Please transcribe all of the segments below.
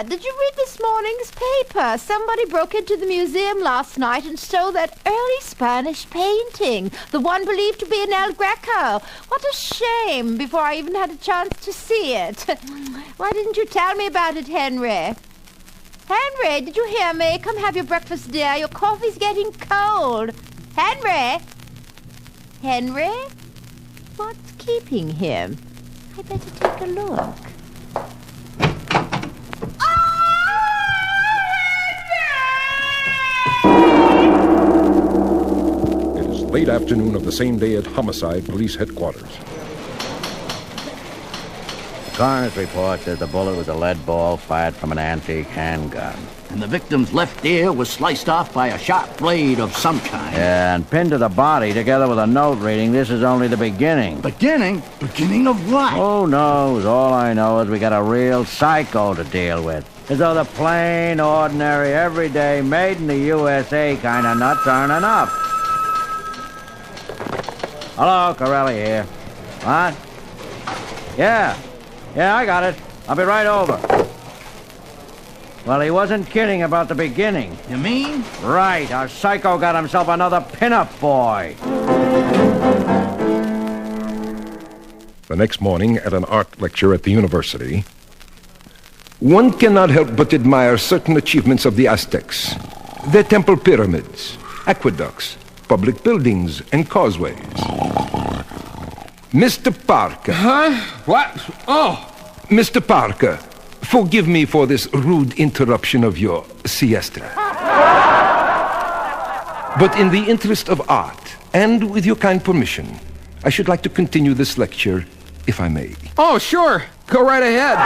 Did you read this morning's paper? Somebody broke into the museum last night and stole that early Spanish painting, the one believed to be an El Greco. What a shame, before I even had a chance to see it. Why didn't you tell me about it, Henry? Henry, did you hear me? Come have your breakfast, dear. Your coffee's getting cold. Henry? Henry? What's keeping him? I better take a look. Late afternoon of the same day at Homicide Police Headquarters. The coroner's report says the bullet was a lead ball fired from an antique handgun. And the victim's left ear was sliced off by a sharp blade of some kind. Yeah, and pinned to the body together with a note reading, "This is only the beginning." Beginning? Beginning of what? Who knows? All I know is we got a real psycho to deal with. As though the plain, ordinary, everyday, made in the USA kind of nuts aren't enough. Hello, Corelli here. What? Yeah, I got it. I'll be right over. Well, he wasn't kidding about the beginning. You mean? Right, our psycho got himself another pin-up boy. The next morning, at an art lecture at the university, one cannot help but admire certain achievements of the Aztecs. Their temple pyramids, aqueducts, public buildings, and causeways. Mr. Parker. Huh? What? Oh! Mr. Parker, forgive me for this rude interruption of your siesta. But in the interest of art, and with your kind permission, I should like to continue this lecture, if I may. Oh, sure. Go right ahead.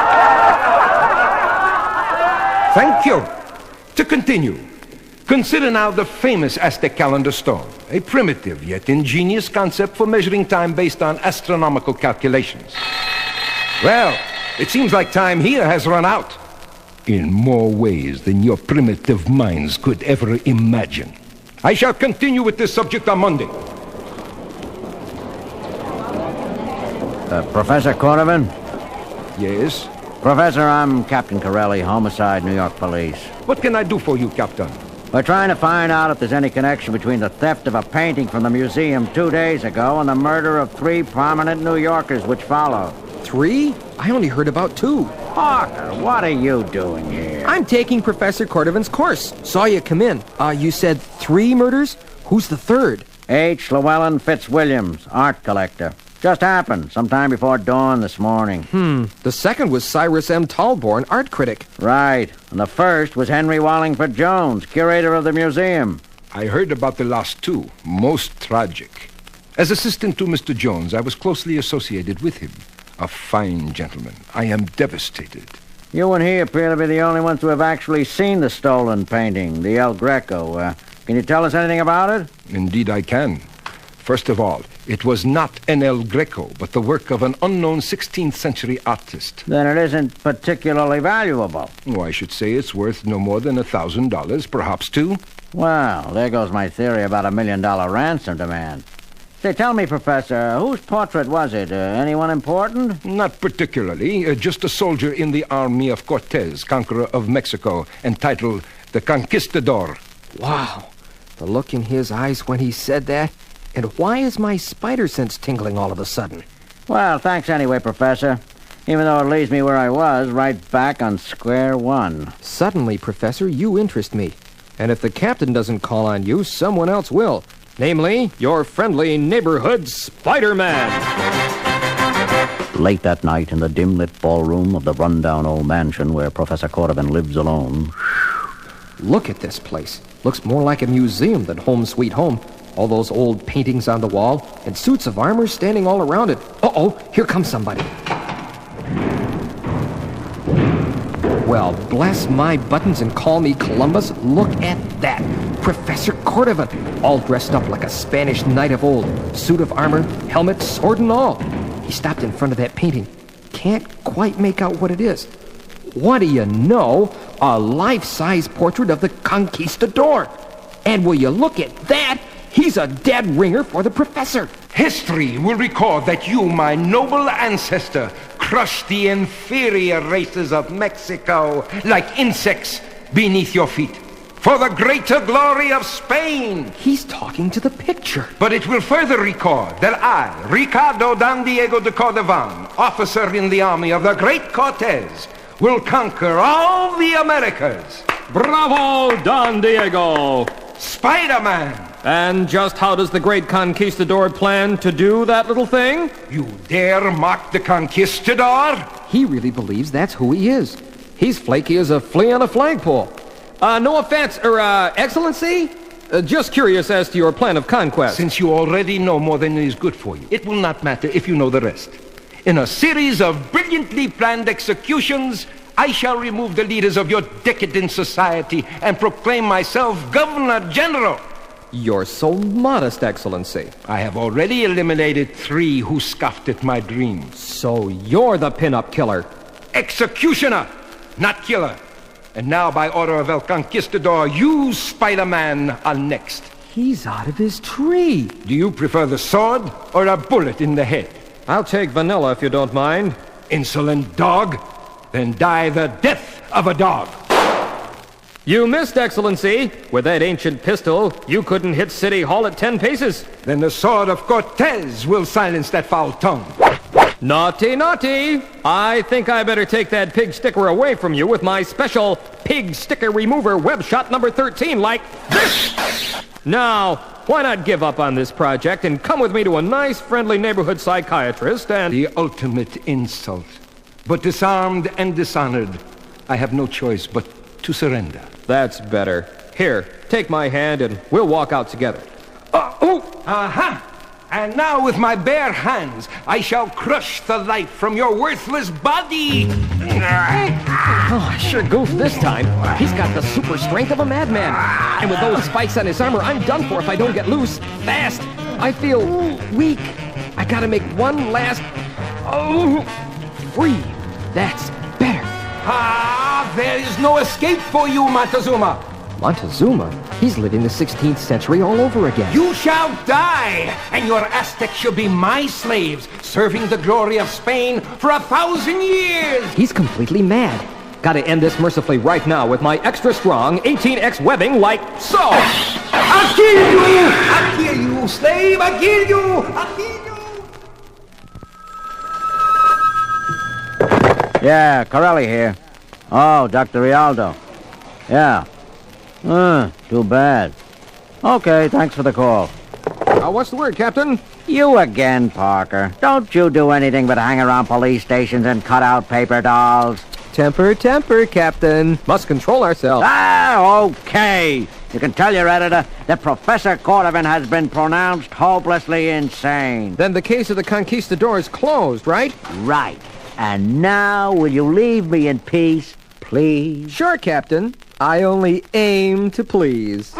Thank you. To continue, consider now the famous Aztec calendar stone, a primitive yet ingenious concept for measuring time based on astronomical calculations. Well, it seems like time here has run out, in more ways than your primitive minds could ever imagine. I shall continue with this subject on Monday. Professor Cordovan? Yes? Professor, I'm Captain Corelli, Homicide, New York Police. What can I do for you, Captain? We're trying to find out if there's any connection between the theft of a painting from the museum 2 days ago and the murder of 3 prominent New Yorkers which followed. 3? I only heard about 2. Parker, what are you doing here? I'm taking Professor Cordovan's course. Saw you come in. You said 3 murders? Who's the 3rd? H. Llewellyn Fitzwilliams, art collector. Just happened, sometime before dawn this morning. The 2nd was Cyrus M. Talborn, art critic. Right. And the 1st was Henry Wallingford Jones, curator of the museum. I heard about the last 2. Most tragic. As assistant to Mr. Jones, I was closely associated with him. A fine gentleman. I am devastated. You and he appear to be the only ones who have actually seen the stolen painting, the El Greco. Can you tell us anything about it? Indeed I can. First of all, it was not an El Greco, but the work of an unknown 16th century artist. Then it isn't particularly valuable. Oh, I should say it's worth no more than $1,000, perhaps 2. Well, there goes my theory about $1 million ransom demand. Say, tell me, Professor, whose portrait was it? Anyone important? Not particularly. Just a soldier in the army of Cortez, conqueror of Mexico, entitled the Conquistador. Wow. The look in his eyes when he said that. And why is my spider sense tingling all of a sudden? Well, thanks anyway, Professor. Even though it leaves me where I was, right back on square one. Suddenly, Professor, you interest me. And if the captain doesn't call on you, someone else will. Namely, your friendly neighborhood Spider-Man. Late that night in the dim-lit ballroom of the run-down old mansion where Professor Cordovan lives alone. Look at this place. Looks more like a museum than home sweet home. All those old paintings on the wall, and suits of armor standing all around it. Uh-oh, here comes somebody. Well, bless my buttons and call me Columbus. Look at that. Professor Cordovan, all dressed up like a Spanish knight of old. Suit of armor, helmet, sword and all. He stopped in front of that painting. can't quite make out what it is. What do you know? A life-size portrait of the Conquistador. And will you look at that? He's a dead ringer for the professor. History will record that you, my noble ancestor, crushed the inferior races of Mexico like insects beneath your feet, for the greater glory of Spain. He's talking to the picture. But it will further record that I, Ricardo Don Diego de Cordovan, officer in the army of the great Cortez, will conquer all the Americas. Bravo, Don Diego! Spider-Man! And just how does the great Conquistador plan to do that little thing? You dare mock the Conquistador? He really believes that's who he is. He's flaky as a flea on a flagpole. No offense, Excellency? Just curious as to your plan of conquest. Since you already know more than is good for you, it will not matter if you know the rest. In a series of brilliantly planned executions, I shall remove the leaders of your decadent society and proclaim myself Governor General. You're so modest, Excellency. I have already eliminated 3 who scoffed at my dreams. So you're the pin-up killer. Executioner, not killer. And now, by order of El Conquistador, you, Spider-Man, are next. He's out of his tree. Do you prefer the sword or a bullet in the head? I'll take vanilla if you don't mind. Insolent dog. Then die the death of a dog. You missed, Excellency. With that ancient pistol, you couldn't hit City Hall at 10 paces. Then the sword of Cortez will silence that foul tongue. Naughty, naughty. I think I better take that pig sticker away from you with my special pig sticker remover web shot number 13 like this. Now, why not give up on this project and come with me to a nice, friendly neighborhood psychiatrist and... The ultimate insult. But disarmed and dishonored, I have no choice but to surrender. That's better. Here, take my hand and we'll walk out together. Aha! And now with my bare hands, I shall crush the life from your worthless body. Oh, I sure goofed this time. He's got the super strength of a madman. And with those spikes on his armor, I'm done for if I don't get loose. Fast! I feel weak. I gotta make one last... free. That's better. There is no escape for you, Montezuma. Montezuma? He's living the 16th century all over again. You shall die, and your Aztecs shall be my slaves, serving the glory of Spain for 1,000 years. He's completely mad. Gotta end this mercifully right now with my extra strong 18X webbing like so. I'll kill you! I'll kill you, slave! I'll kill you! I'll kill you! Yeah, Corelli here. Oh, Dr. Rialdo. Yeah. Too bad. Okay, thanks for the call. What's the word, Captain? You again, Parker. Don't you do anything but hang around police stations and cut out paper dolls. Temper, Captain. Must control ourselves. Okay. You can tell your editor that Professor Cordovan has been pronounced hopelessly insane. Then the case of the Conquistador is closed, right? Right. And now, will you leave me in peace, please? Sure, Captain. I only aim to please.